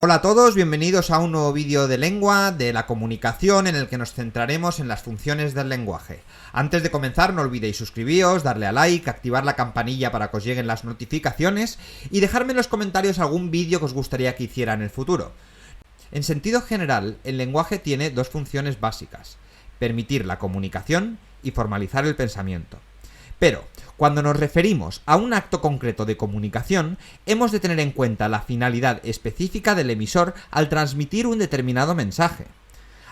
Hola a todos, bienvenidos a un nuevo vídeo de lengua, de la comunicación, en el que nos centraremos en las funciones del lenguaje. Antes de comenzar, no olvidéis suscribiros, darle a like, activar la campanilla para que os lleguen las notificaciones y dejarme en los comentarios algún vídeo que os gustaría que hiciera en el futuro. En sentido general, el lenguaje tiene dos funciones básicas: permitir la comunicación y formalizar el pensamiento. Pero, cuando nos referimos a un acto concreto de comunicación, hemos de tener en cuenta la finalidad específica del emisor al transmitir un determinado mensaje.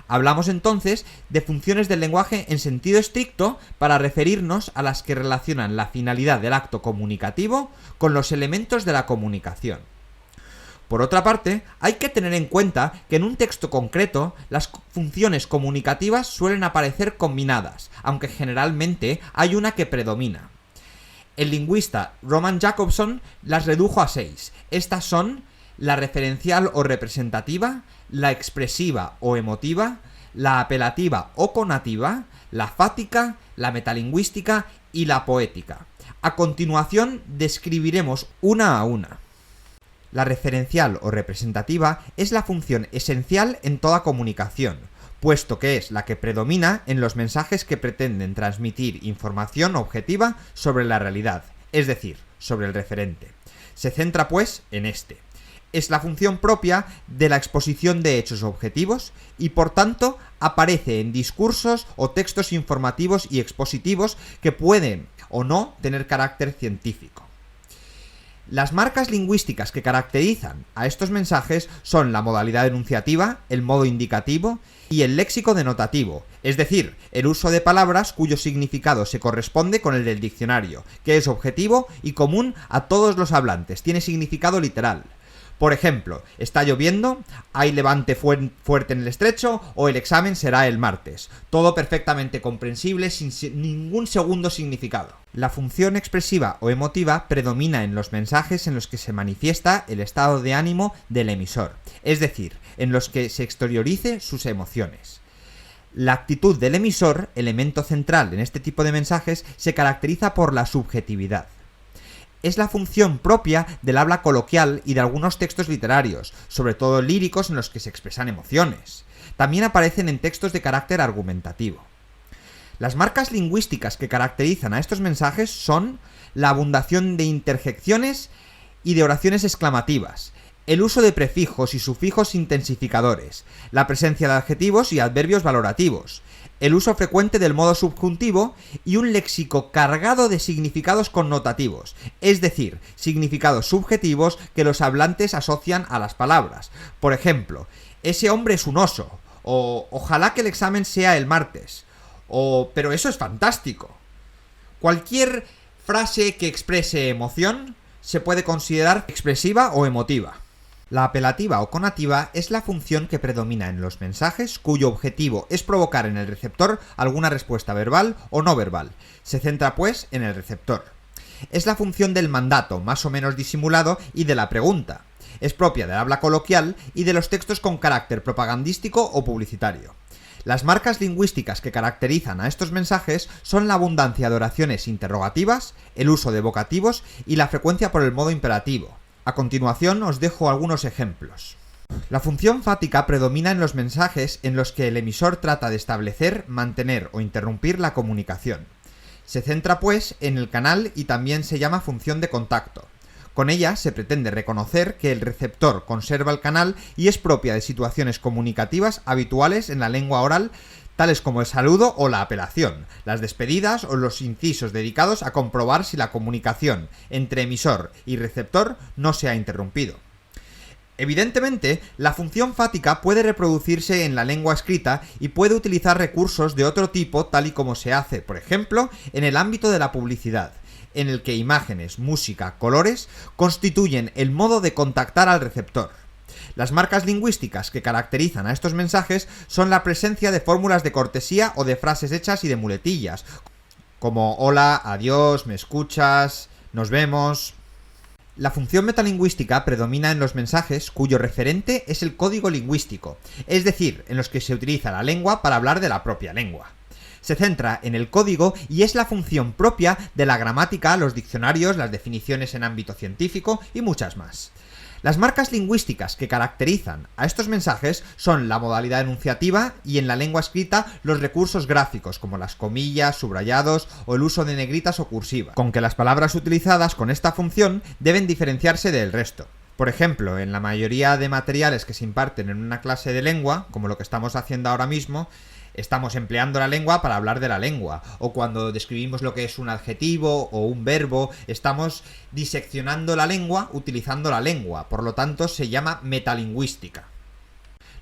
Hablamos entonces de funciones del lenguaje en sentido estricto para referirnos a las que relacionan la finalidad del acto comunicativo con los elementos de la comunicación. Por otra parte, hay que tener en cuenta que en un texto concreto las funciones comunicativas suelen aparecer combinadas, aunque generalmente hay una que predomina. El lingüista Roman Jakobson las redujo a 6. Estas son la referencial o representativa, la expresiva o emotiva, la apelativa o conativa, la fática, la metalingüística y la poética. A continuación describiremos una a una. La referencial o representativa es la función esencial en toda comunicación, puesto que es la que predomina en los mensajes que pretenden transmitir información objetiva sobre la realidad, es decir, sobre el referente. Se centra, pues, en este. Es la función propia de la exposición de hechos objetivos y, por tanto, aparece en discursos o textos informativos y expositivos que pueden o no tener carácter científico. Las marcas lingüísticas que caracterizan a estos mensajes son la modalidad enunciativa, el modo indicativo y el léxico denotativo, es decir, el uso de palabras cuyo significado se corresponde con el del diccionario, que es objetivo y común a todos los hablantes, tiene significado literal. Por ejemplo, está lloviendo, hay levante fuerte en el estrecho o el examen será el martes. Todo perfectamente comprensible sin ningún segundo significado. La función expresiva o emotiva predomina en los mensajes en los que se manifiesta el estado de ánimo del emisor, es decir, en los que se exteriorice sus emociones. La actitud del emisor, elemento central en este tipo de mensajes, se caracteriza por la subjetividad. Es la función propia del habla coloquial y de algunos textos literarios, sobre todo líricos en los que se expresan emociones. También aparecen en textos de carácter argumentativo. Las marcas lingüísticas que caracterizan a estos mensajes son la abundación de interjecciones y de oraciones exclamativas, el uso de prefijos y sufijos intensificadores, la presencia de adjetivos y adverbios valorativos, el uso frecuente del modo subjuntivo y un léxico cargado de significados connotativos, es decir, significados subjetivos que los hablantes asocian a las palabras. Por ejemplo, ese hombre es un oso, o ojalá que el examen sea el martes, o pero eso es fantástico. Cualquier frase que exprese emoción se puede considerar expresiva o emotiva. La apelativa o conativa es la función que predomina en los mensajes cuyo objetivo es provocar en el receptor alguna respuesta verbal o no verbal. Se centra, pues, en el receptor. Es la función del mandato, más o menos disimulado, y de la pregunta. Es propia del habla coloquial y de los textos con carácter propagandístico o publicitario. Las marcas lingüísticas que caracterizan a estos mensajes son la abundancia de oraciones interrogativas, el uso de vocativos y la frecuencia por el modo imperativo. A continuación os dejo algunos ejemplos. La función fática predomina en los mensajes en los que el emisor trata de establecer, mantener o interrumpir la comunicación. Se centra, pues, en el canal y también se llama función de contacto. Con ella se pretende reconocer que el receptor conserva el canal y es propia de situaciones comunicativas habituales en la lengua oral, tales como el saludo o la apelación, las despedidas o los incisos dedicados a comprobar si la comunicación entre emisor y receptor no se ha interrumpido. Evidentemente, la función fática puede reproducirse en la lengua escrita y puede utilizar recursos de otro tipo, tal y como se hace, por ejemplo, en el ámbito de la publicidad, en el que imágenes, música, colores constituyen el modo de contactar al receptor. Las marcas lingüísticas que caracterizan a estos mensajes son la presencia de fórmulas de cortesía o de frases hechas y de muletillas, como hola, adiós, me escuchas, nos vemos. La función metalingüística predomina en los mensajes cuyo referente es el código lingüístico, es decir, en los que se utiliza la lengua para hablar de la propia lengua. Se centra en el código y es la función propia de la gramática, los diccionarios, las definiciones en ámbito científico y muchas más. Las marcas lingüísticas que caracterizan a estos mensajes son la modalidad enunciativa y en la lengua escrita los recursos gráficos como las comillas, subrayados o el uso de negritas o cursivas, con que las palabras utilizadas con esta función deben diferenciarse del resto. Por ejemplo, en la mayoría de materiales que se imparten en una clase de lengua, como lo que estamos haciendo ahora mismo, estamos empleando la lengua para hablar de la lengua, o cuando describimos lo que es un adjetivo o un verbo, estamos diseccionando la lengua utilizando la lengua, por lo tanto se llama metalingüística.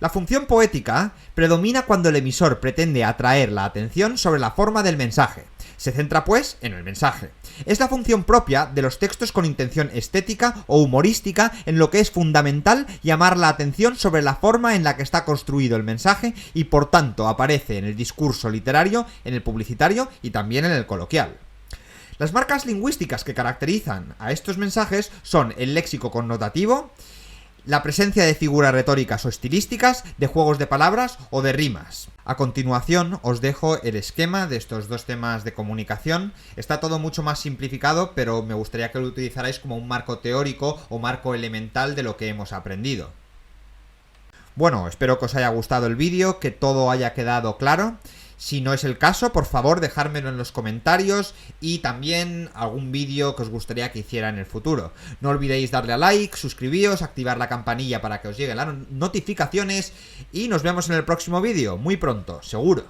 La función poética predomina cuando el emisor pretende atraer la atención sobre la forma del mensaje. Se centra, pues, en el mensaje. Es la función propia de los textos con intención estética o humorística, en lo que es fundamental llamar la atención sobre la forma en la que está construido el mensaje y por tanto aparece en el discurso literario, en el publicitario y también en el coloquial. Las marcas lingüísticas que caracterizan a estos mensajes son el léxico connotativo, la presencia de figuras retóricas o estilísticas, de juegos de palabras o de rimas. A continuación os dejo el esquema de estos dos temas de comunicación. Está todo mucho más simplificado, pero me gustaría que lo utilizarais como un marco teórico o marco elemental de lo que hemos aprendido. Bueno, espero que os haya gustado el vídeo, que todo haya quedado claro. Si no es el caso, por favor, dejármelo en los comentarios y también algún vídeo que os gustaría que hiciera en el futuro. No olvidéis darle a like, suscribíos, activar la campanilla para que os lleguen las notificaciones y nos vemos en el próximo vídeo, muy pronto, seguro.